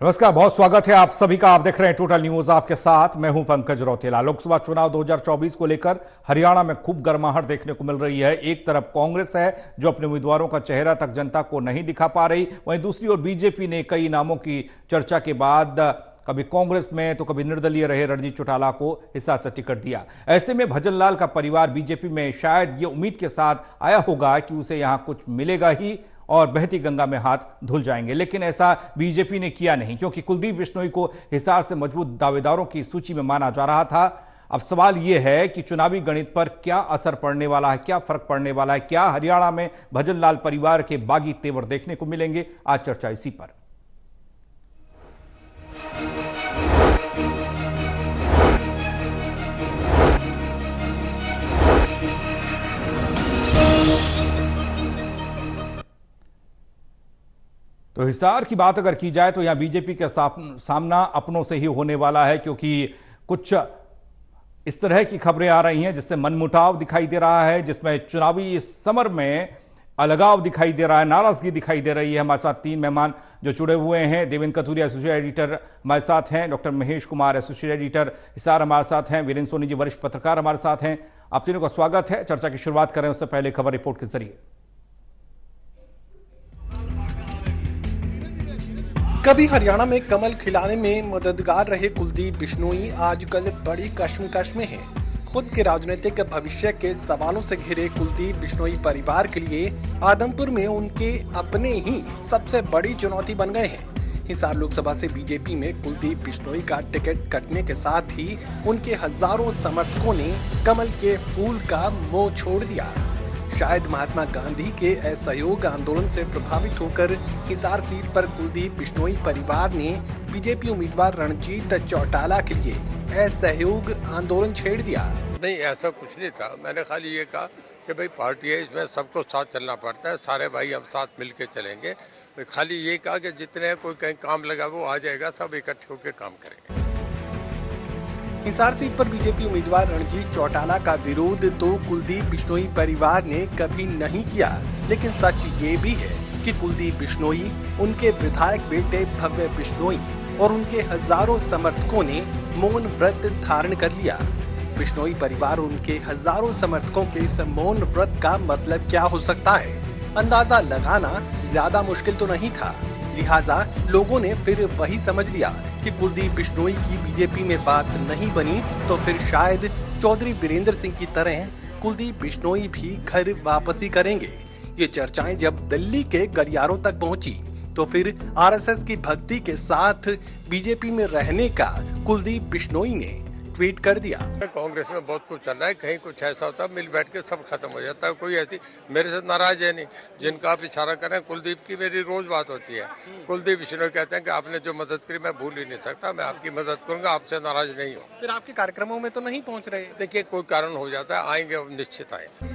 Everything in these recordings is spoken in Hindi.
नमस्कार, बहुत स्वागत है आप सभी का। आप देख रहे हैं टोटल न्यूज, आपके साथ मैं हूं पंकज रौतेला। लोकसभा चुनाव 2024 को लेकर हरियाणा में खूब गर्माहट देखने को मिल रही है। एक तरफ कांग्रेस है जो अपने उम्मीदवारों का चेहरा तक जनता को नहीं दिखा पा रही, वहीं दूसरी ओर बीजेपी ने कई नामों की चर्चा के बाद कभी कांग्रेस में तो कभी निर्दलीय रहे रणजीत चौटाला को हिसार से टिकट दिया। ऐसे में भजन लाल का परिवार बीजेपी में शायद ये उम्मीद के साथ आया होगा कि उसे यहां कुछ मिलेगा ही और बहती गंगा में हाथ धुल जाएंगे, लेकिन ऐसा बीजेपी ने किया नहीं, क्योंकि कुलदीप बिश्नोई को हिसार से मजबूत दावेदारों की सूची में माना जा रहा था। अब सवाल यह है कि चुनावी गणित पर क्या असर पड़ने वाला है, क्या फर्क पड़ने वाला है, क्या हरियाणा में भजन लाल परिवार के बागी तेवर देखने को मिलेंगे। आज चर्चा इसी पर। तो हिसार की बात अगर की जाए तो यहां बीजेपी का सामना अपनों से ही होने वाला है, क्योंकि कुछ इस तरह की खबरें आ रही हैं जिससे मनमुटाव दिखाई दे रहा है, जिसमें चुनावी समर में अलगाव दिखाई दे रहा है, नाराजगी दिखाई दे रही है। हमारे साथ तीन मेहमान जो जुड़े हुए हैं। देवेंद्र कथुरिया एसोसिएट एडिटर हमारे साथ हैं, doctor Mahesh Kumar associate editor Hisar हमारे साथ हैं, वीरेंद्र सोनी जी वरिष्ठ पत्रकार हमारे साथ हैं। आप तीनों का स्वागत है। चर्चा की शुरुआत करें उससे पहले खबर रिपोर्ट के जरिए। कभी हरियाणा में कमल खिलाने में मददगार रहे कुलदीप बिश्नोई आजकल बड़ी कश्मकश में हैं। खुद के राजनीतिक भविष्य के सवालों से घिरे कुलदीप बिश्नोई परिवार के लिए आदमपुर में उनके अपने ही सबसे बड़ी चुनौती बन गए हैं। हिसार लोकसभा से बीजेपी में कुलदीप बिश्नोई का टिकट कटने के साथ ही उनके हजारों समर्थकों ने कमल के फूल का मोह छोड़ दिया। शायद महात्मा गांधी के असहयोग आंदोलन से प्रभावित होकर हिसार सीट पर कुलदीप बिश्नोई परिवार ने बीजेपी उम्मीदवार रणजीत चौटाला के लिए असहयोग आंदोलन छेड़ दिया। नहीं, ऐसा कुछ नहीं था। मैंने खाली ये कहा कि भाई पार्टी है, इसमें सबको साथ चलना पड़ता है, सारे भाई हम साथ मिलके चलेंगे। खाली ये कहा कि जितने कोई कहीं काम लगा वो आ जाएगा, सब इकट्ठे होकर काम करेंगे। हिसार सीट पर बीजेपी उम्मीदवार रणजीत चौटाला का विरोध तो कुलदीप बिश्नोई परिवार ने कभी नहीं किया, लेकिन सच ये भी है कि कुलदीप बिश्नोई, उनके विधायक बेटे भव्य बिश्नोई और उनके हजारों समर्थकों ने मौन व्रत धारण कर लिया। बिश्नोई परिवार उनके हजारों समर्थकों के इस मौन व्रत का मतलब क्या हो सकता है, अंदाजा लगाना ज्यादा मुश्किल तो नहीं था। लिहाजा लोगों ने फिर वही समझ लिया कि कुलदीप बिश्नोई की बीजेपी में बात नहीं बनी तो फिर शायद चौधरी बीरेंद्र सिंह की तरह कुलदीप बिश्नोई भी घर वापसी करेंगे। ये चर्चाएं जब दिल्ली के गलियारों तक पहुंची तो फिर आरएसएस की भक्ति के साथ बीजेपी में रहने का कुलदीप बिश्नोई ने ट्वीट कर दिया। कांग्रेस में बहुत कुछ चल रहा है, कहीं कुछ ऐसा होता है मिल बैठ के सब खत्म हो जाता है। कोई ऐसी मेरे से नाराज है नहीं। जिनका आप इशारा करें, कुलदीप की मेरी रोज बात होती है। कुलदीप बिश्नोई कहते हैं कि आपने जो मदद करी मैं भूल ही नहीं सकता, मैं आपकी मदद करूंगा, आपसे नाराज नहीं हूँ। फिर आपके कार्यक्रमों में तो नहीं पहुँच रहे? देखिए, कोई कारण हो जाता है, आएंगे निश्चित आएंगे।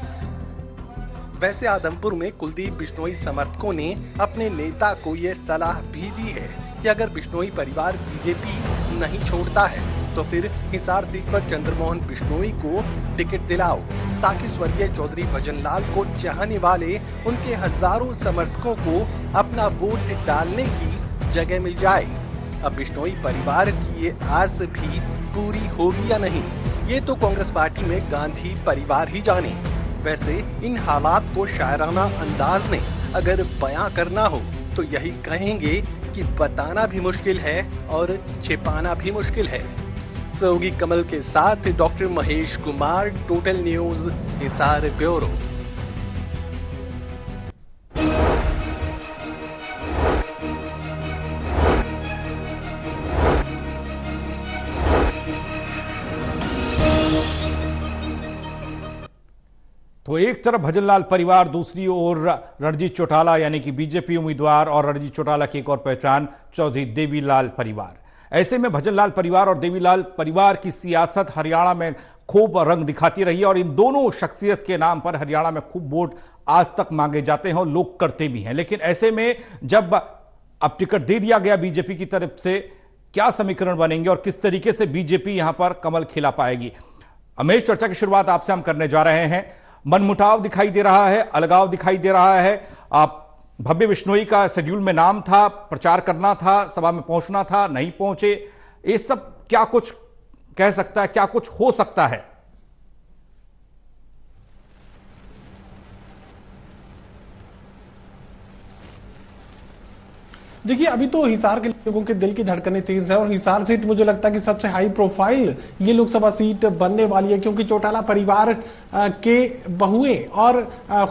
वैसे आदमपुर में कुलदीप बिश्नोई समर्थकों ने अपने नेता को ये सलाह भी दी है कि अगर बिश्नोई परिवार बीजेपी नहीं छोड़ता है तो फिर हिसार सीट पर चंद्रमोहन बिश्नोई को टिकट दिलाओ, ताकि स्वर्गीय चौधरी भजन लाल को चाहने वाले उनके हजारों समर्थकों को अपना वोट डालने की जगह मिल जाए। अब बिश्नोई परिवार की ये आस भी पूरी होगी या नहीं, ये तो कांग्रेस पार्टी में गांधी परिवार ही जाने। वैसे इन हालात को शायराना अंदाज में अगर बयां करना हो तो यही कहेंगे कि बताना भी मुश्किल है और छिपाना भी मुश्किल है। सहयोगी कमल के साथ doctor Mahesh Kumar, total news, Hisar bureau. तो एक तरफ भजन लाल परिवार, दूसरी ओर रणजीत चौटाला यानी कि बीजेपी उम्मीदवार और रणजीत चौटाला की एक और पहचान चौधरी देवीलाल परिवार। ऐसे में भजन लाल परिवार और देवीलाल परिवार की सियासत हरियाणा में खूब रंग दिखाती रही है और इन दोनों शख्सियत के नाम पर हरियाणा में खूब वोट आज तक मांगे जाते हैं और लोग करते भी हैं। लेकिन ऐसे में जब अब टिकट दे दिया गया बीजेपी की तरफ से, क्या समीकरण बनेंगे और किस तरीके से बीजेपी यहां पर कमल खिला पाएगी। हमेश चर्चा की शुरुआत आपसे हम करने जा रहे हैं। मनमुटाव दिखाई दे रहा है, अलगाव दिखाई दे रहा है। आप भव्य बिश्नोई का शेड्यूल में नाम था, प्रचार करना था, सभा में पहुंचना था, नहीं पहुंचे। ये सब क्या कुछ कह सकता है, क्या कुछ हो सकता है? देखिए, अभी तो हिसार के लोगों के दिल की धड़कनें तेज है और हिसार सीट मुझे लगता है कि सबसे हाई प्रोफाइल ये लोकसभा सीट बनने वाली है, क्योंकि चौटाला परिवार के बहुएं और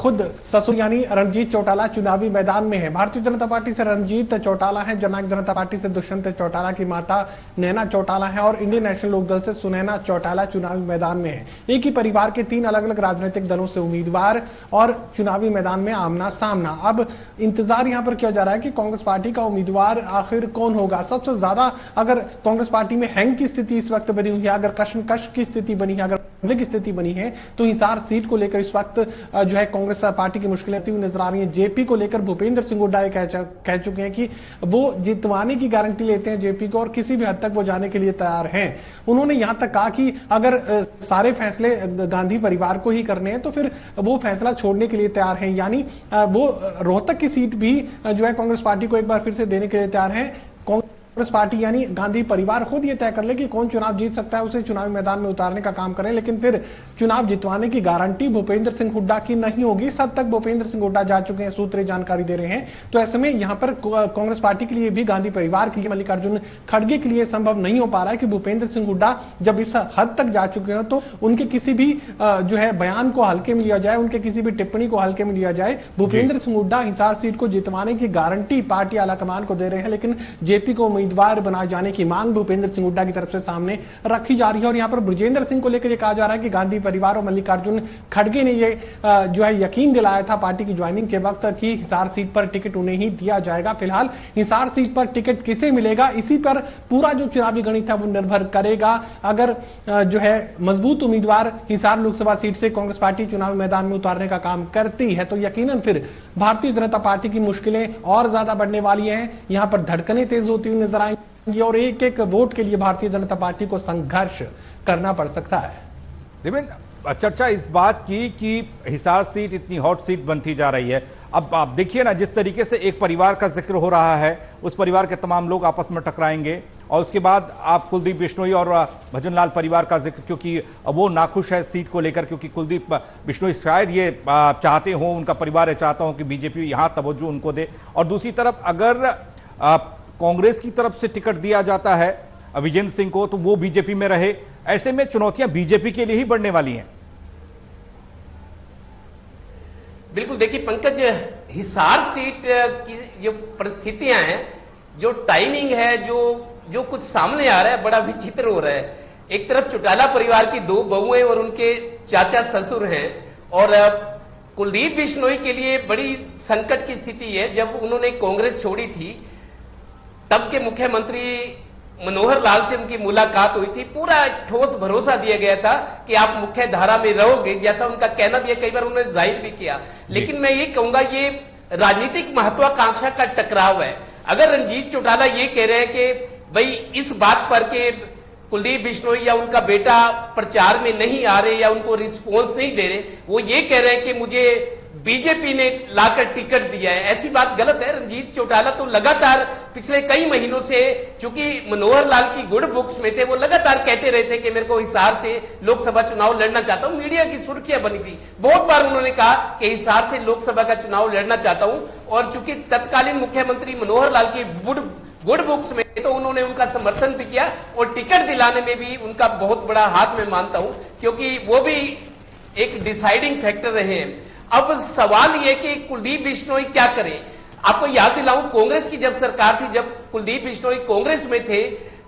खुद ससुर यानी रणजीत चौटाला चुनावी मैदान में है। भारतीय जनता पार्टी से रणजीत चौटाला है, जननायक जनता पार्टी से दुष्यंत चौटाला की माता नैना चौटाला है और इंडियन नेशनल लोकदल से सुनैना चौटाला चुनावी मैदान में है। एक ही परिवार के 3 अलग अलग राजनीतिक दलों से उम्मीदवार और चुनावी मैदान में आमना सामना। अब इंतजार यहां पर किया जा रहा है कि कांग्रेस पार्टी का उम्मीदवार आखिर कौन होगा। सबसे ज्यादा अगर कांग्रेस पार्टी में हैंग की स्थिति इस वक्त बनी हुई है, अगर कश्मकश की स्थिति बनी है, अगर की स्थिति बनी है, तो हिसार सीट को लेकर इस वक्त जो है कांग्रेस पार्टी की मुश्किलें आती हुई नजर आ रही है। जेपी को लेकर भूपेंद्र सिंह हुड्डा कह चुके हैं कि वो जितवाने की गारंटी लेते हैं जेपी को और किसी भी हद तक वो जाने के लिए तैयार हैं। उन्होंने यहां तक कहा कि अगर सारे फैसले गांधी परिवार को ही करने हैं तो फिर वो फैसला छोड़ने के लिए तैयार हैं। यानी वो रोहतक की सीट भी जो है कांग्रेस पार्टी को एक बार फिर से देने के लिए तैयार है। कांग्रेस पार्टी यानी गांधी परिवार खुद ये तय कर ले कि कौन चुनाव जीत सकता है, उसे चुनावी मैदान में उतारने का काम करें, लेकिन फिर चुनाव जितवाने की गारंटी भूपेंद्र सिंह हुड्डा की नहीं होगी। इस हद तक भूपेंद्र सिंह हुड्डा जा चुके हैं, सूत्र जानकारी दे रहे हैं। तो ऐसे में यहां पर कांग्रेस पार्टी के लिए भी, गांधी परिवार के लिए, मल्लिकार्जुन खड़गे के लिए संभव नहीं हो पा रहा है कि भूपेंद्र सिंह हुड्डा जब इस हद तक जा चुके हो तो उनके किसी भी जो है बयान को हल्के में लिया जाए, उनके किसी भी टिप्पणी को हल्के में लिया जाए। भूपेंद्र सिंह हुड्डा हिसार सीट को जितवाने की गारंटी पार्टी आलाकमान को दे रहे हैं, लेकिन जेपी को उम्मीदवार बनाए जाने की मांग भूपेंद्र सिंह हुड्डा की तरफ से सामने रखी जा रही है। और यहां पर बृजेंद्र सिंह को लेकर यह कहा जा रहा है कि गांधी परिवार और मल्लिकार्जुन खड़गे ने ये जो है यकीन दिलाया था पार्टी की ज्वाइनिंग के वक्त कि हिसार सीट पर टिकट उन्हें ही दिया जाएगा। फिलहाल हिसार सीट पर टिकट किसे मिलेगा, इसी पर पूरा जो चुनावी गणित है वो निर्भर करेगा। अगर जो है मजबूत उम्मीदवार हिसार लोकसभा सीट से कांग्रेस पार्टी चुनावी मैदान में उतारने का काम करती है तो यकीनन फिर भारतीय जनता पार्टी की मुश्किलें और ज्यादा बढ़ने वाली हैं। यहां पर धड़कनें तेज होती हुई नजर आएंगी और एक एक वोट के लिए भारतीय जनता पार्टी को संघर्ष करना पड़ सकता है। देवेंद्र, चर्चा इस बात की कि हिसार सीट इतनी हॉट सीट बनती जा रही है। अब आप देखिए ना, जिस तरीके से एक परिवार का जिक्र हो रहा है, उस परिवार के तमाम लोग आपस में टकराएंगे और उसके बाद आप कुलदीप बिश्नोई और भजनलाल परिवार का जिक्र, क्योंकि वो नाखुश है सीट को लेकर, क्योंकि कुलदीप बिश्नोई शायद ये चाहते हो, उनका परिवार चाहता हो कि बीजेपी यहां तवज्जो उनको दे। और दूसरी तरफ अगर कांग्रेस की तरफ से टिकट दिया जाता है विजेंद्र सिंह को तो वो बीजेपी में रहे। ऐसे में चुनौतियां बीजेपी के लिए ही बढ़ने वाली हैं। बिल्कुल, देखिए पंकज, हिसार सीट की जो परिस्थितियां हैं, जो टाइमिंग है, जो कुछ सामने आ रहा है, बड़ा विचित्र हो रहा है। एक तरफ चौटाला परिवार की 2 बहुएं और उनके चाचा ससुर हैं और कुलदीप बिश्नोई के लिए बड़ी संकट की स्थिति है। जब उन्होंने कांग्रेस छोड़ी थी तब के मुख्यमंत्री मनोहर लाल से उनकी मुलाकात हुई थी, पूरा ठोस भरोसा दिया गया था कि आप मुख्य धारा में रहोगे, जैसा उनका कहना भी है, कई बार उन्होंने जाहिर भी किया। लेकिन मैं ये कहूंगा ये राजनीतिक महत्वाकांक्षा का टकराव है। अगर रणजीत चौटाला ये कह रहे हैं कि भाई इस बात पर कि कुलदीप बिश्नोई या उनका बेटा प्रचार में नहीं आ रहे या उनको रिस्पॉन्स नहीं दे रहे, वो ये कह रहे हैं कि मुझे बीजेपी ने लाकर टिकट दिया है, ऐसी बात गलत है। रणजीत चौटाला तो लगातार पिछले कई महीनों से, चूंकि मनोहर लाल की गुड बुक्स में थे, वो लगातार कहते रहे थे कि मेरे को हिसार से लोकसभा चुनाव लड़ना चाहता हूं। मीडिया की सुर्खियां बनी थी, बहुत बार उन्होंने कहा कि हिसार से लोकसभा का चुनाव लड़ना चाहता हूं। और चूंकि तत्कालीन मुख्यमंत्री मनोहर लाल की गुड बुक्स में तो उन्होंने उनका समर्थन भी किया और टिकट दिलाने में भी उनका बहुत बड़ा हाथ मैं मानता हूं, क्योंकि वो भी एक डिसाइडिंग फैक्टर रहे हैं। अब सवाल यह कि कुलदीप बिश्नोई क्या करें। आपको याद दिलाऊं, कांग्रेस की जब सरकार थी, जब कुलदीप बिश्नोई कांग्रेस में थे,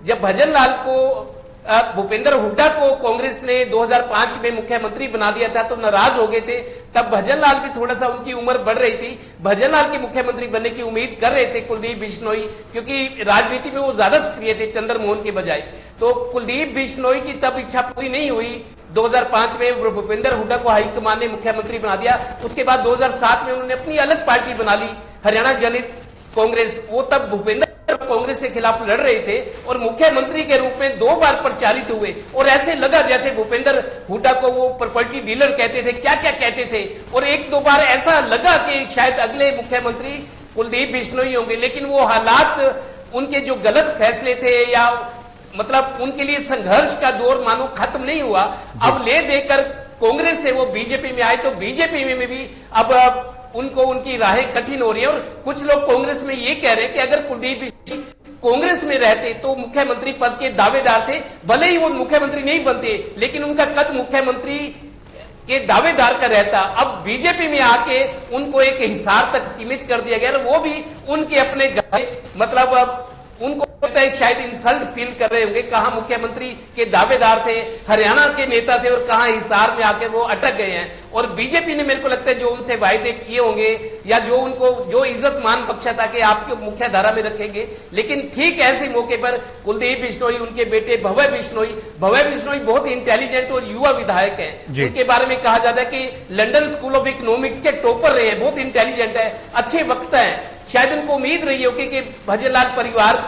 जब भजनलाल को, भूपेंद्र हुड्डा को कांग्रेस ने 2005 में मुख्यमंत्री बना दिया था तो नाराज हो गए थे। तब भजनलाल भी थोड़ा सा, उनकी उम्र बढ़ रही थी, भजनलाल के मुख्यमंत्री बनने की उम्मीद कर रहे थे कुलदीप बिश्नोई, क्योंकि राजनीति में वो ज्यादा सक्रिय थे चंद्रमोहन के बजाय। तो कुलदीप बिश्नोई की तब इच्छा पूरी नहीं हुई। 2005 में भूपेंद्र हुड्डा को हाईकमान ने मुख्यमंत्री बना दिया। उसके बाद 2007 में उन्होंने अपनी अलग पार्टी बना ली, हरियाणा जनित कांग्रेस। वो तब भूपेंद्र मतलब कांग्रेस के खिलाफ लड़ रहे थे और मुख्यमंत्री के रूप में 2 बार प्रचारित हुए, और ऐसे लगा जैसे भूपेंद्र हुड्डा को वो प्रॉपर्टी डीलर कहते थे, क्या क्या कहते थे, और 1-2 बार ऐसा लगा कि शायद अगले मुख्यमंत्री कुलदीप बिश्नोई होंगे। लेकिन वो हालात, उनके जो गलत फैसले थे या मतलब उनके लिए संघर्ष का दौर मानो खत्म नहीं हुआ। अब ले देकर कांग्रेस से वो बीजेपी में आए, तो बीजेपी में भी अब उनको उनकी राहें कठिन हो रही है। और कुछ लोग कांग्रेस में ये कह रहे हैं कि अगर कुलदीप बिश्नोई कांग्रेस में रहते तो मुख्यमंत्री पद के दावेदार थे, भले ही वो मुख्यमंत्री नहीं बनते लेकिन उनका कद मुख्यमंत्री के दावेदार का रहता। अब बीजेपी में आके उनको एक हिसार तक सीमित कर दिया गया, वो भी उनके अपने घर, मतलब अब उनको शायद इंसल्ट फील कर रहे होंगे, कहां मुख्यमंत्री के दावेदार थे, हरियाणा के नेता थे और कहां हिसार में आके वो अटक गए हैं। और बीजेपी ने, मेरे को लगता है, जो उनसे वायदे किए होंगे या जो उनको जो इज्जत मान बख्शा था कि आपके मुख्य धारा में रखेंगे, लेकिन ठीक ऐसे मौके पर कुलदीप बिश्नोई, उनके बेटे भव्य बिश्नोई बहुत इंटेलिजेंट और युवा विधायक हैं। उनके बारे में कहा जाता है कि लंदन स्कूल ऑफ इकोनॉमिक्स के टॉपर रहे हैं, बहुत इंटेलिजेंट है, अच्छे वक्ता है। शायद उनको उम्मीद रही होगी कि भजनलाल परिवार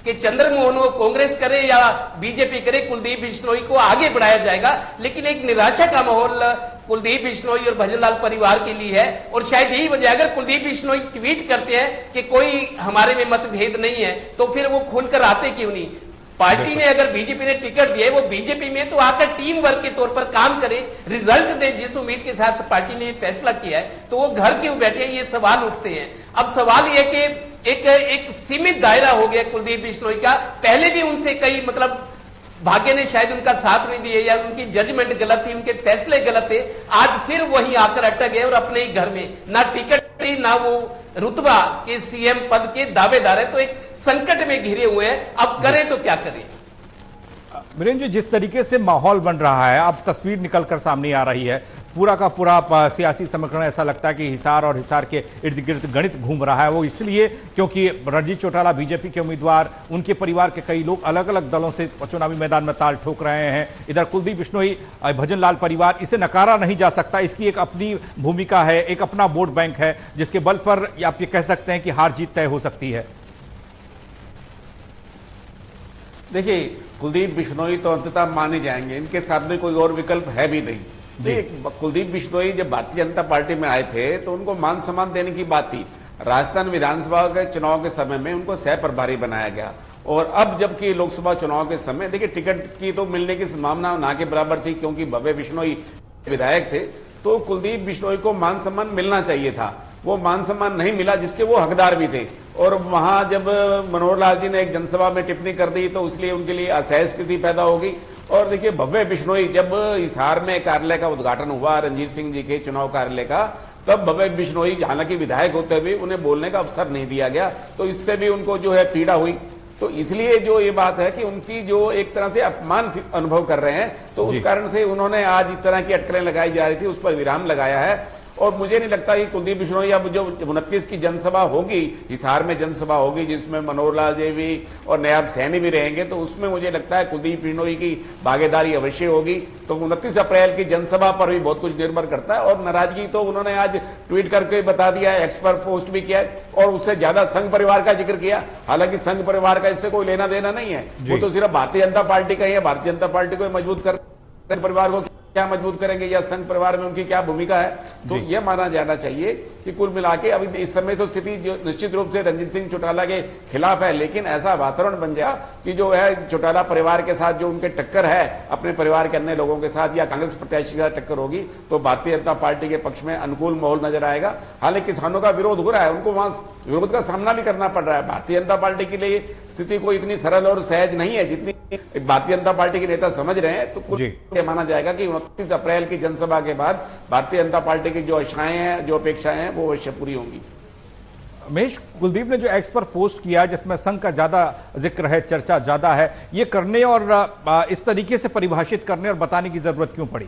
के चंद्रमोहन को कांग्रेस करे या बीजेपी करे, कुलदीप बिश्नोई को आगे बढ़ाया जाएगा। लेकिन एक निराशा का माहौल कुलदीप बिश्नोई और भजनलाल परिवार के लिए है। और शायद यही वजह, अगर कुलदीप बिश्नोई ट्वीट करते हैं कि कोई हमारे में मतभेद नहीं है, तो फिर वो खुलकर आते क्यों नहीं? पार्टी ने, अगर बीजेपी ने टिकट दिया है, वो बीजेपी में तो आकर टीम वर्क के तौर पर काम करे, रिजल्ट दे, जिस उम्मीद के साथ पार्टी ने फैसला किया है, तो वो घर क्यों बैठे, ये सवाल उठते हैं। अब सवाल ये कि एक सीमित दायरा हो गया कुलदीप बिश्नोई का। पहले भी उनसे कई, मतलब भाग्य ने शायद उनका साथ नहीं दिया या उनकी जजमेंट गलत थी, उनके फैसले गलत थे। आज फिर वहीं आकर अटक गए और अपने ही घर में ना टिकट ना वो रुतबा के सीएम पद के दावेदार है, तो एक संकट में घिरे हुए हैं। अब करें तो क्या करें? वीरेंद्र जी, जिस तरीके से माहौल बन रहा है, अब तस्वीर निकलकर सामने आ रही है, पूरा का पूरा सियासी समीकरण ऐसा लगता है कि हिसार और हिसार के इर्द गिर्द गणित घूम रहा है। वो इसलिए क्योंकि रणजीत चौटाला बीजेपी के उम्मीदवार, उनके परिवार के कई लोग अलग अलग दलों से चुनावी मैदान में ताल ठोक रहे हैं। इधर कुलदीप बिश्नोई, भजनलाल परिवार, इसे नकारा नहीं जा सकता, इसकी एक अपनी भूमिका है, एक अपना वोट बैंक है, जिसके बल पर आप ये कह सकते हैं कि हार जीत तय हो सकती है। देखिए, कुलदीप बिश्नोई तो अंततः माने जाएंगे, इनके सामने कोई और विकल्प है भी नहीं। कुलदीप बिश्नोई जब भारतीय जनता पार्टी में आए थे तो उनको मान सम्मान देने की बात थी। राजस्थान विधानसभा के चुनाव के समय में उनको सह प्रभारी बनाया गया, और अब जबकि लोकसभा चुनाव के समय, देखिए, टिकट की तो मिलने की संभावना ना के बराबर थी, क्योंकि भव्य बिश्नोई विधायक थे, तो कुलदीप बिश्नोई को मान सम्मान मिलना चाहिए था। वो मान सम्मान नहीं मिला, जिसके वो हकदार भी थे। और वहां जब मनोहर लाल जी ने एक जनसभा में टिप्पणी कर दी, तो इसलिए उनके लिए असहज स्थिति पैदा होगी। और देखिए, भव्य बिश्नोई, जब हिसार में कार्यालय का उद्घाटन हुआ रणजीत सिंह जी के चुनाव कार्यालय का, तब भव्य बिश्नोई, हालांकि विधायक होते हुए, उन्हें बोलने का अवसर नहीं दिया गया, तो इससे भी उनको जो है पीड़ा हुई। तो इसलिए जो ये बात है कि उनकी जो एक तरह से अपमान अनुभव कर रहे हैं, तो उस कारण से उन्होंने आज इस तरह की अटकलें लगाई जा रही थी, उस पर विराम लगाया है। और मुझे नहीं लगता कि कुलदीप बिश्नोई अब जो 29 की जनसभा होगी, हिसार में जनसभा होगी, जिसमें मनोहर लाल जी भी और नायब सैनी भी रहेंगे, तो उसमें मुझे लगता है कुलदीप बिश्नोई की भागीदारी अवश्य होगी। तो 29 अप्रैल की जनसभा पर भी बहुत कुछ निर्भर करता है। और नाराजगी तो उन्होंने आज ट्वीट करके बता दिया है, एक्स पर पोस्ट भी किया है, और उससे ज्यादा संघ परिवार का जिक्र किया। हालांकि संघ परिवार का इससे कोई लेना देना नहीं है, वो तो सिर्फ भारतीय जनता पार्टी का ही है। भारतीय जनता पार्टी को मजबूत कर, परिवार को क्या मजबूत करेंगे या संघ परिवार में उनकी क्या भूमिका है, तो यह माना जाना चाहिए कि कुल मिला के अभी इस समय तो स्थिति जो निश्चित रूप से रणजीत सिंह चौटाला के खिलाफ है, लेकिन ऐसा वातावरण बन जाए कि जो है चौटाला परिवार के साथ जो उनके टक्कर है, अपने परिवार के अन्य लोगों के साथ या कांग्रेस प्रत्याशी के साथ टक्कर होगी, तो भारतीय जनता पार्टी के पक्ष में अनुकूल माहौल नजर आएगा। हालांकि किसानों का विरोध हो रहा है, उनको वहां विरोध का सामना भी करना पड़ रहा है। भारतीय जनता पार्टी के लिए स्थिति कोई इतनी सरल और सहज नहीं है जितनी भारतीय जनता पार्टी के नेता समझ रहे हैं। तो कुल माना जाएगा कि 29 अप्रैल की जनसभा के बाद भारतीय जनता पार्टी की जो आशाएं हैं, जो अपेक्षाएं हैं, वो अवश्य पूरी होंगी। महेश, कुलदीप ने जो एक्स पर पोस्ट किया, जिसमें संघ का ज्यादा जिक्र है, चर्चा ज्यादा है, ये करने और इस तरीके से परिभाषित करने और बताने की जरूरत क्यों पड़ी?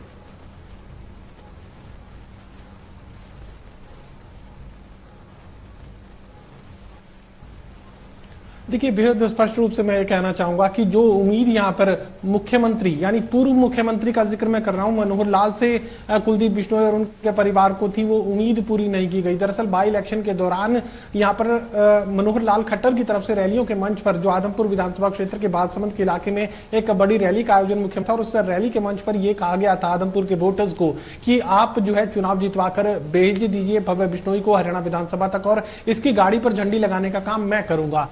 देखिए, बेहद स्पष्ट रूप से मैं ये कहना चाहूंगा कि जो उम्मीद यहाँ पर मुख्यमंत्री यानी पूर्व मुख्यमंत्री का जिक्र मैं कर रहा हूं मनोहर लाल से कुलदीप बिश्नोई और उनके परिवार को थी, वो उम्मीद पूरी नहीं की गई। दरअसल बाई इलेक्शन के दौरान यहाँ पर मनोहर लाल खट्टर की तरफ से रैलियों के मंच पर, जो आदमपुर विधानसभा क्षेत्र के बालसमंद के इलाके में एक बड़ी रैली का आयोजन मुख्य था, और उस रैली के मंच पर यह कहा गया था आदमपुर के वोटर्स को कि आप जो है चुनाव जितवाकर भेज दीजिए भव्य बिश्नोई को हरियाणा विधानसभा तक, और इसकी गाड़ी पर झंडी लगाने का काम मैं करूंगा।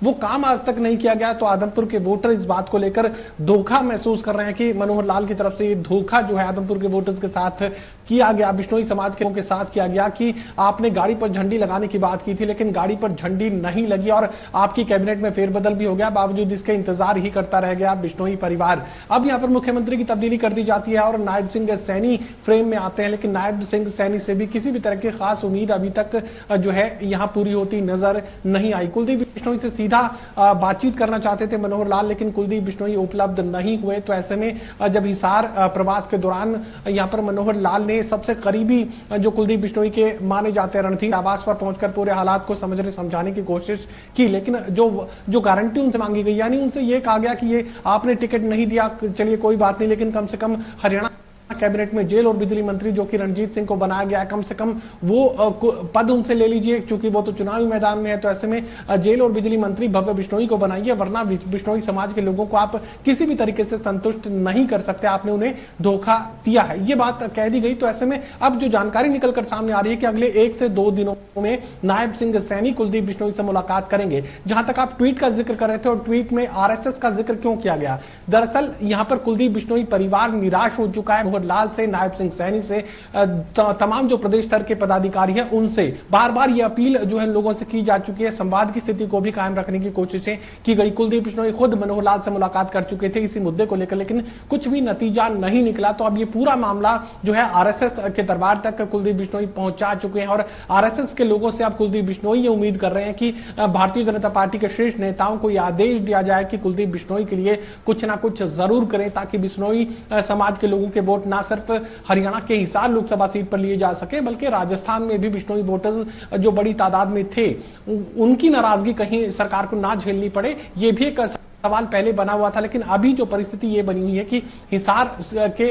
वो काम आज तक नहीं किया गया, तो आदमपुर के वोटर इस बात को लेकर धोखा महसूस कर रहे हैं कि मनोहर लाल की तरफ से ये धोखा जो है आदमपुर के वोटर्स के साथ किया गया, बिश्नोई समाज के लोगों के साथ किया गया कि आपने गाड़ी पर झंडी लगाने की बात की थी, लेकिन गाड़ी पर झंडी नहीं लगी और आपकी कैबिनेट में फेरबदल भी हो गया, बावजूद इसके इंतजार ही करता रह गया बिश्नोई परिवार। अब यहाँ पर मुख्यमंत्री की तब्दीली कर दी जाती है और नायब सिंह सैनी फ्रेम में आते हैं, लेकिन नायब सिंह सैनी से भी किसी भी तरह की खास उम्मीद अभी तक जो है यहाँ पूरी होती नजर नहीं आई। कुलदीप बिश्नोई से सीधा बातचीत करना चाहते थे मनोहर लाल, लेकिन कुलदीप बिश्नोई उपलब्ध नहीं हुए। तो ऐसे में जब हिसार प्रवास के दौरान यहाँ पर मनोहर लाल ने सबसे करीबी जो कुलदीप बिश्नोई के माने जाते हैं रणधीर आवास पर पहुंचकर पूरे हालात को समझने समझाने की कोशिश की, लेकिन जो गारंटी उनसे मांगी गई, यानी उनसे ये कहा गया कि ये आपने टिकट नहीं दिया, चलिए कोई बात नहीं, लेकिन कम से कम हरियाणा कैबिनेट में जेल और बिजली मंत्री जो कि रणजीत सिंह को बनाया गया है, कम से कम वो पद उनसे ले लीजिए, क्योंकि वो तो चुनावी मैदान में है। तो ऐसे में जेल और बिजली मंत्री भव्य बिश्नोई को बनाइए, वरना बिश्नोई समाज के लोगों को आप किसी भी तरीके से संतुष्ट नहीं कर सकते, आपने उन्हें धोखा दिया है, ये बात कह दी गई। तो ऐसे में अब जो जानकारी निकलकर सामने आ रही है कि अगले 1 से 2 दिनों में नायब सिंह सैनी कुलदीप बिश्नोई से मुलाकात करेंगे। जहां तक आप ट्वीट का जिक्र कर रहे थे, और ट्वीट में आरएसएस का जिक्र क्यों किया गया, दरअसल यहां पर कुलदीप बिश्नोई परिवार निराश हो चुका है। मनोहर लाल से, नायब सिंह सैनी से, तमाम जो प्रदेश स्तर के पदाधिकारी हैं उनसे बार बार ये अपील जो है लोगों से की जा चुकी है, संवाद की स्थिति को भी कायम रखने की कोशिशें की गई। कुलदीप बिश्नोई खुद मनोहर लाल से मुलाकात कर चुके थे इसी मुद्दे को लेकर, लेकिन कुछ भी नतीजा नहीं निकला। तो अब ये पूरा मामला जो है आरएसएस के दरबार तक कुलदीप बिश्नोई पहुंचा चुके हैं, और आरएसएस के लोगों से अब कुलदीप बिश्नोई ये उम्मीद कर रहे हैं कि भारतीय जनता पार्टी के शीर्ष नेताओं को यह आदेश दिया जाए कि कुलदीप बिश्नोई के लिए कुछ ना कुछ जरूर करें, ताकि बिश्नोई समाज के लोगों के वोट ना सिर्फ हरियाणा के हिसार लोकसभा सीट पर लिए जा सके, बल्कि राजस्थान में भी बिश्नोई वोटर्स जो बड़ी तादाद में थे, उनकी नाराजगी कहीं सरकार को ना झेलनी पड़े, ये भी एक सवाल पहले बना हुआ था। लेकिन अभी जो परिस्थिति ये बनी हुई है कि हिसार के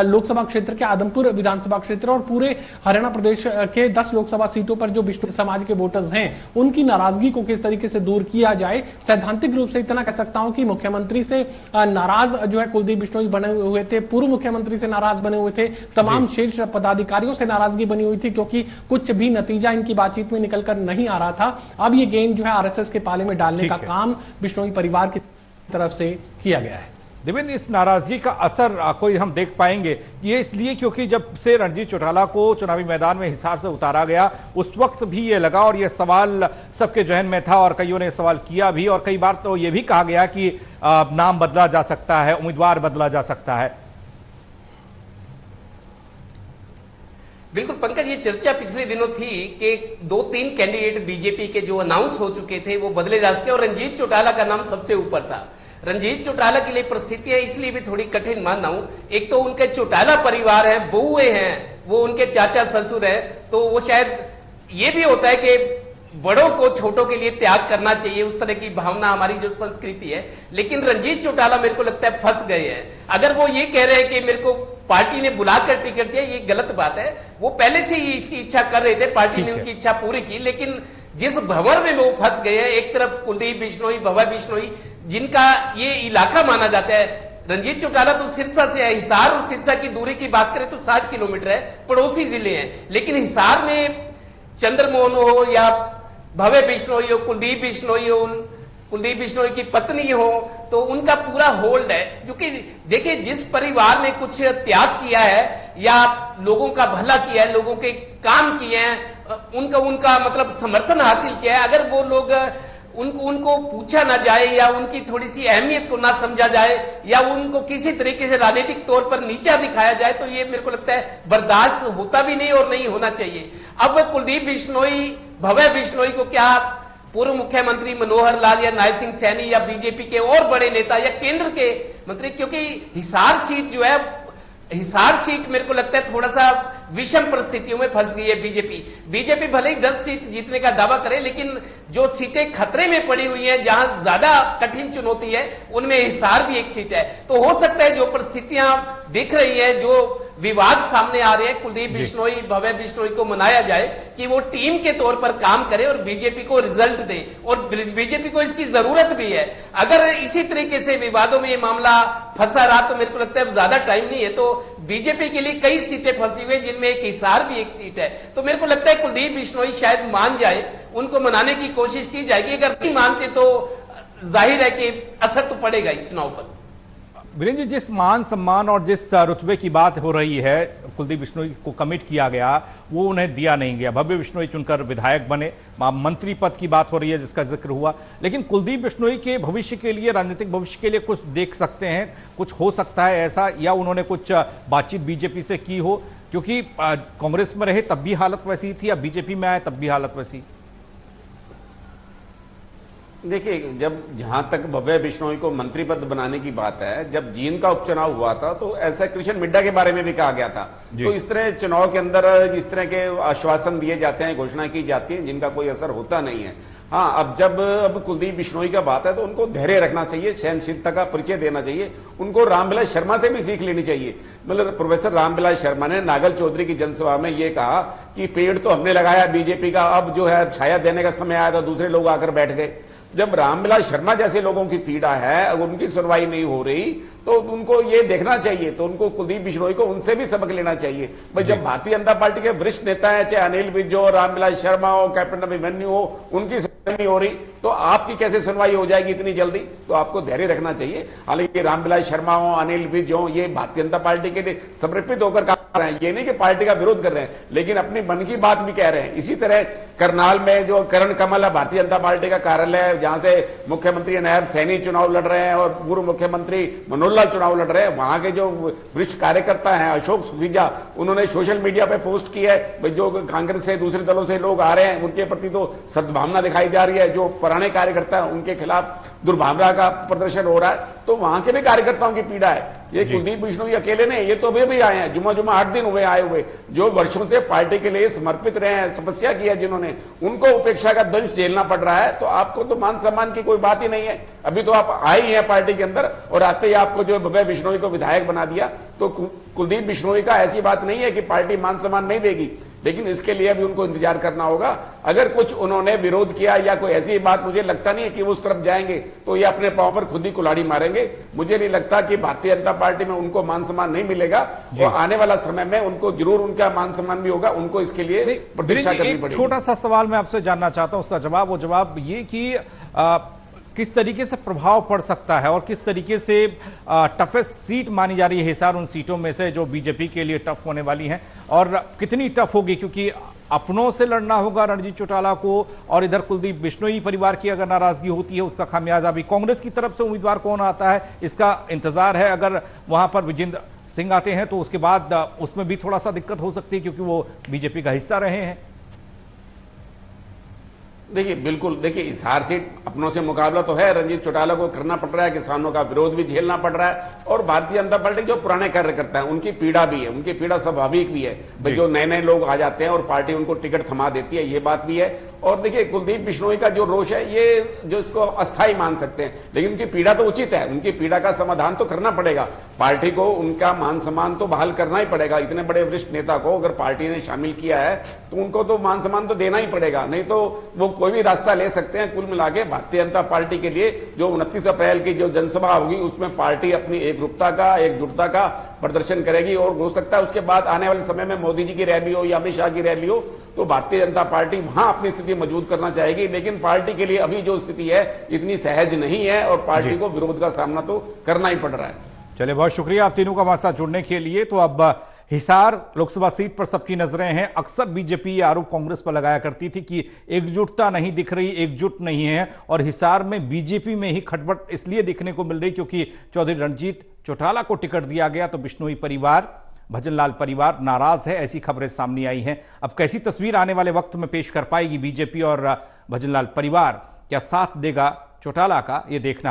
लोकसभा क्षेत्र के, आदमपुर विधानसभा क्षेत्र और पूरे हरियाणा प्रदेश के 10 लोकसभा सीटों पर जो बिश्नोई समाज के वोटर्स हैं, उनकी नाराजगी को किस तरीके से दूर किया जाए। सैद्धांतिक रूप से इतना कह सकता हूं कि मुख्यमंत्री से नाराज जो है कुलदीप बिश्नोई बने हुए थे, पूर्व मुख्यमंत्री से नाराज बने हुए थे, तमाम शीर्ष पदाधिकारियों से नाराजगी बनी हुई थी, क्योंकि कुछ भी नतीजा इनकी बातचीत में निकलकर नहीं आ रहा था। अब ये गेंद जो है आरएसएस के पाले में डालने का काम बिश्नोई परिवार की तरफ से किया गया है। देवेंद्र, इस नाराजगी का असर कोई हम देख पाएंगे? ये इसलिए क्योंकि जब से रणजीत चौटाला को चुनावी मैदान में हिसार से उतारा गया, उस वक्त भी ये लगा और ये सवाल सबके जहन में था, और कईयों ने सवाल किया भी, और कई बार तो ये भी कहा गया कि नाम बदला जा सकता है, उम्मीदवार बदला जा सकता है। बिल्कुल पंकज, ये चर्चा पिछले दिनों थी कि 2-3 कैंडिडेट बीजेपी के जो अनाउंस हो चुके थे वो बदले जा सकते, और रंजीत चौटाला का नाम सबसे ऊपर था। रंजीत चौटाला के लिए परिस्थितियां इसलिए भी थोड़ी कठिन मान रहा हूं, एक तो उनके चौटाला परिवार है, बहुए हैं, वो उनके चाचा ससुर है, तो वो शायद ये भी होता है कि बड़ों को छोटों के लिए त्याग करना चाहिए, उस तरह की भावना हमारी जो संस्कृति है। लेकिन रंजीत चौटाला मेरे को लगता है फंस गए हैं। अगर वो ये कह रहे हैं कि मेरे को पार्टी ने बुलाकर टिकट दिया, ये गलत बात है। वो पहले से ही इसकी इच्छा कर रहे थे, पार्टी ने उनकी इच्छा पूरी की, लेकिन जिस भंवर में वो फंस गए हैं, एक तरफ कुलदीप बिश्नोई, भव्य बिश्नोई, जिनका ये इलाका माना जाता है, रंजीत चौटाला तो सिरसा से है, हिसार और सिरसा की दूरी की बात करें तो 60 किलोमीटर है, पड़ोसी जिले हैं, लेकिन हिसार में चंद्रमोहन हो या भव्य बिश्नोई हो, कुलदीप बिश्नोई हो, कुलदीप बिश्नोई की पत्नी हो, तो उनका पूरा होल्ड है। क्योंकि देखिए, जिस परिवार ने कुछ त्याग किया है या लोगों का भला किया है, लोगों के काम किए हैं, उनका मतलब समर्थन हासिल किया है, अगर वो लोग उनको पूछा ना जाए या उनकी थोड़ी सी अहमियत को ना समझा जाए या उनको किसी तरीके से राजनीतिक तौर पर नीचा दिखाया जाए, तो ये मेरे को लगता है बर्दाश्त होता भी नहीं और नहीं होना चाहिए। अब कुलदीप बिश्नोई, भव्य बिश्नोई को क्या पूर्व मुख्यमंत्री मनोहर लाल या नायब सिंह सैनी या बीजेपी के और बड़े नेता या केंद्र के मंत्री, क्योंकि हिसार सीट जो है हिसार सीट मेरे को लगता है थोड़ा सा विषम परिस्थितियों में फंस गई है बीजेपी भले ही 10 सीट जीतने का दावा करे, लेकिन जो सीटें खतरे में पड़ी हुई हैं, जहां ज्यादा कठिन चुनौती है, उनमें हिसार भी एक सीट है। तो हो सकता है जो परिस्थितियां दिख रही है, जो विवाद सामने आ रहे हैं, कुलदीप बिश्नोई, भव्य बिश्नोई को मनाया जाए कि वो टीम के तौर पर काम करे और बीजेपी को रिजल्ट दे, और बीजेपी को इसकी जरूरत भी है। अगर इसी तरीके से विवादों में ये मामला फंसा रहा तो मेरे को लगता है ज्यादा टाइम नहीं है, तो बीजेपी के लिए कई सीटें फंसी हुई, जिनमें एक हिसार भी एक सीट है। तो मेरे को लगता है कुलदीप बिश्नोई शायद मान जाए, उनको मनाने की कोशिश की जाएगी। अगर नहीं मानते तो जाहिर है कि असर तो पड़ेगा ही चुनाव पर। वीरेंद्र जी, जिस मान सम्मान और जिस रुतबे की बात हो रही है, कुलदीप बिश्नोई को कमिट किया गया, वो उन्हें दिया नहीं गया। भव्य बिश्नोई चुनकर विधायक बने, मंत्री पद की बात हो रही है जिसका जिक्र हुआ, लेकिन कुलदीप बिश्नोई के भविष्य के लिए, राजनीतिक भविष्य के लिए कुछ देख सकते हैं, कुछ हो सकता है ऐसा, या उन्होंने कुछ बातचीत बीजेपी से की हो? क्योंकि कांग्रेस में रहे तब भी हालत वैसी थी, अब बीजेपी में आए तब भी हालत वैसी। देखिए, जब जहां तक भव्य बिश्नोई को मंत्री पद बनाने की बात है, जब जींद का उपचुनाव हुआ था तो ऐसा कृष्ण मिड्डा के बारे में भी कहा गया था। तो इस तरह चुनाव के अंदर इस तरह के आश्वासन दिए जाते हैं, घोषणा की जाती है, जिनका कोई असर होता नहीं है। हाँ, अब कुलदीप बिश्नोई का बात है तो उनको धैर्य रखना चाहिए, सहनशीलता का परिचय देना चाहिए। उनको रामविलास शर्मा से भी सीख लेनी चाहिए। मतलब प्रोफेसर रामविलास शर्मा ने नागल चौधरी की जनसभा में ये कहा कि पेड़ तो हमने लगाया बीजेपी का, अब जो है छाया देने का समय आया था, दूसरे लोग आकर बैठ गए। जब रामविलास शर्मा जैसे लोगों की पीड़ा है, अगर उनकी सुनवाई नहीं हो रही तो उनको ये देखना चाहिए, तो उनको कुलदीप बिश्नोई को उनसे भी सबक लेना चाहिए। भाई, जब भारतीय जनता पार्टी के वरिष्ठ नेता है, चाहे अनिल विज हो, रामविलास शर्मा हो, कैप्टन अभिमन्यु हो, उनकी सुनवाई नहीं हो रही तो आपकी कैसे सुनवाई हो जाएगी इतनी जल्दी? तो आपको धैर्य रखना चाहिए। हालांकि रामविलास शर्मा हो, अनिल विज हो, ये भारतीय जनता पार्टी के लिए समर्पित होकर काम कर रहे हैं, ये नहीं कि पार्टी का विरोध कर रहे हैं, लेकिन अपनी मन की बात भी कह रहे हैं। इसी तरह करनाल में जो करण कमल है, भारतीय जनता पार्टी का कार्यालय है, जहां से मुख्यमंत्री नायब सैनी चुनाव लड़ रहे हैं और पूर्व मुख्यमंत्री मनोहर लाल चुनाव लड़ रहे हैं, वहां के जो वरिष्ठ कार्यकर्ता हैं, अशोक सुखीजा, उन्होंने सोशल मीडिया पे पोस्ट की है, जो कांग्रेस से दूसरे दलों से लोग आ रहे हैं उनके प्रति तो सद्भावना दिखाई जा रही है, जो पुराने कार्यकर्ता हैं उनके खिलाफ दुर्भावना का प्रदर्शन हो रहा है, तो वहां के भी कार्यकर्ताओं की पीड़ा है। ये कुलदीप बिश्नोई अकेले नहीं, ये तो अभी भी आए हैं, जुमा 8 दिन हुए आए हुए, जो वर्षों से पार्टी के लिए समर्पित रहे हैं, तपस्या की है जिन्होंने, उनको उपेक्षा का दंश झेलना पड़ रहा है। तो आपको तो मान सम्मान की कोई बात ही नहीं है। अभी तो आप आए ही हैं पार्टी के अंदर और आते ही आपको जो भव्य बिश्नोई को विधायक बना दिया। तो कुलदीप बिश्नोई का ऐसी बात नहीं है कि पार्टी मान सम्मान नहीं देगी, लेकिन इसके लिए भी उनको इंतजार करना होगा। अगर कुछ उन्होंने विरोध किया या कोई ऐसी बात, मुझे लगता नहीं है कि वो उस तरफ जाएंगे, तो ये अपने पांव पर खुद ही कुल्हाड़ी मारेंगे। मुझे नहीं लगता कि भारतीय जनता पार्टी में उनको मान सम्मान नहीं मिलेगा, और आने वाला समय में उनको जरूर उनका मान सम्मान भी होगा। उनको इसके लिए प्रतीक्षा करनी पड़ेगी। छोटा सा सवाल मैं आपसे जानना चाहता हूं, उसका जवाब ये कि किस तरीके से प्रभाव पड़ सकता है और किस तरीके से टफेस्ट सीट मानी जा रही है हिसार उन सीटों में से जो बीजेपी के लिए टफ होने वाली हैं, और कितनी टफ होगी? क्योंकि अपनों से लड़ना होगा रणजीत चौटाला को, और इधर कुलदीप बिश्नोई परिवार की अगर नाराजगी होती है उसका खामियाजा भी कांग्रेस की तरफ से उम्मीदवार कौन आता है इसका इंतजार है। अगर वहां पर विजेंद्र सिंह आते हैं तो उसके बाद उसमें भी थोड़ा सा दिक्कत हो सकती है, क्योंकि वो बीजेपी का हिस्सा रहे हैं। देखिए, बिल्कुल, देखिए, हिसार सीट अपनों से मुकाबला तो है, रणजीत चौटाला को करना पड़ रहा है, किसानों का विरोध भी झेलना पड़ रहा है, और भारतीय जनता पार्टी जो पुराने कार्यकर्ता हैं उनकी पीड़ा भी है, उनकी पीड़ा स्वाभाविक भी है। भाई, जो नए नए लोग आ जाते हैं और पार्टी उनको टिकट थमा देती है, ये बात भी है। और देखिए, कुलदीप बिश्नोई का जो रोष है, ये जो इसको अस्थायी मान सकते हैं, लेकिन उनकी पीड़ा तो उचित है, उनकी पीड़ा का समाधान तो करना पड़ेगा। पार्टी को उनका मान सम्मान तो बहाल करना ही पड़ेगा। इतने बड़े वरिष्ठ नेता को अगर पार्टी ने शामिल किया है तो उनको तो मान सम्मान तो देना ही पड़ेगा, नहीं तो वो कोई भी रास्ता ले सकते हैं। कुल मिला के भारतीय जनता पार्टी के लिए जो 29 अप्रैल की जो जनसभा होगी उसमें पार्टी अपनी एकरूपता का, एकजुटता का प्रदर्शन करेगी, और हो सकता है उसके बाद आने वाले समय में मोदी जी की रैली हो या अमित शाह की रैली हो तो भारतीय जनता पार्टी वहां अपनी स्थिति मजबूत करना चाहेगी। लेकिन पार्टी के लिए अभी जो स्थिति है इतनी सहज नहीं है, और पार्टी को विरोध का सामना तो करना ही पड़ रहा है। चलिए, बहुत शुक्रिया आप तीनों का हमारे साथ जुड़ने के लिए। तो अब हिसार लोकसभा सीट पर सबकी नजरें हैं। अक्सर बीजेपी आरोप कांग्रेस पर लगाया करती थी कि एकजुटता नहीं दिख रही, एकजुट नहीं है, और हिसार में बीजेपी में ही खटपट इसलिए दिखने को मिल रही क्योंकि चौधरी रणजीत चौटाला को टिकट दिया गया तो बिश्नोई परिवार, भजनलाल परिवार नाराज है, ऐसी खबरें सामने आई हैं। अब कैसी तस्वीर आने वाले वक्त में पेश कर पाएगी बीजेपी और भजनलाल परिवार, क्या साथ देगा चौटाला का, यह देखना होगा।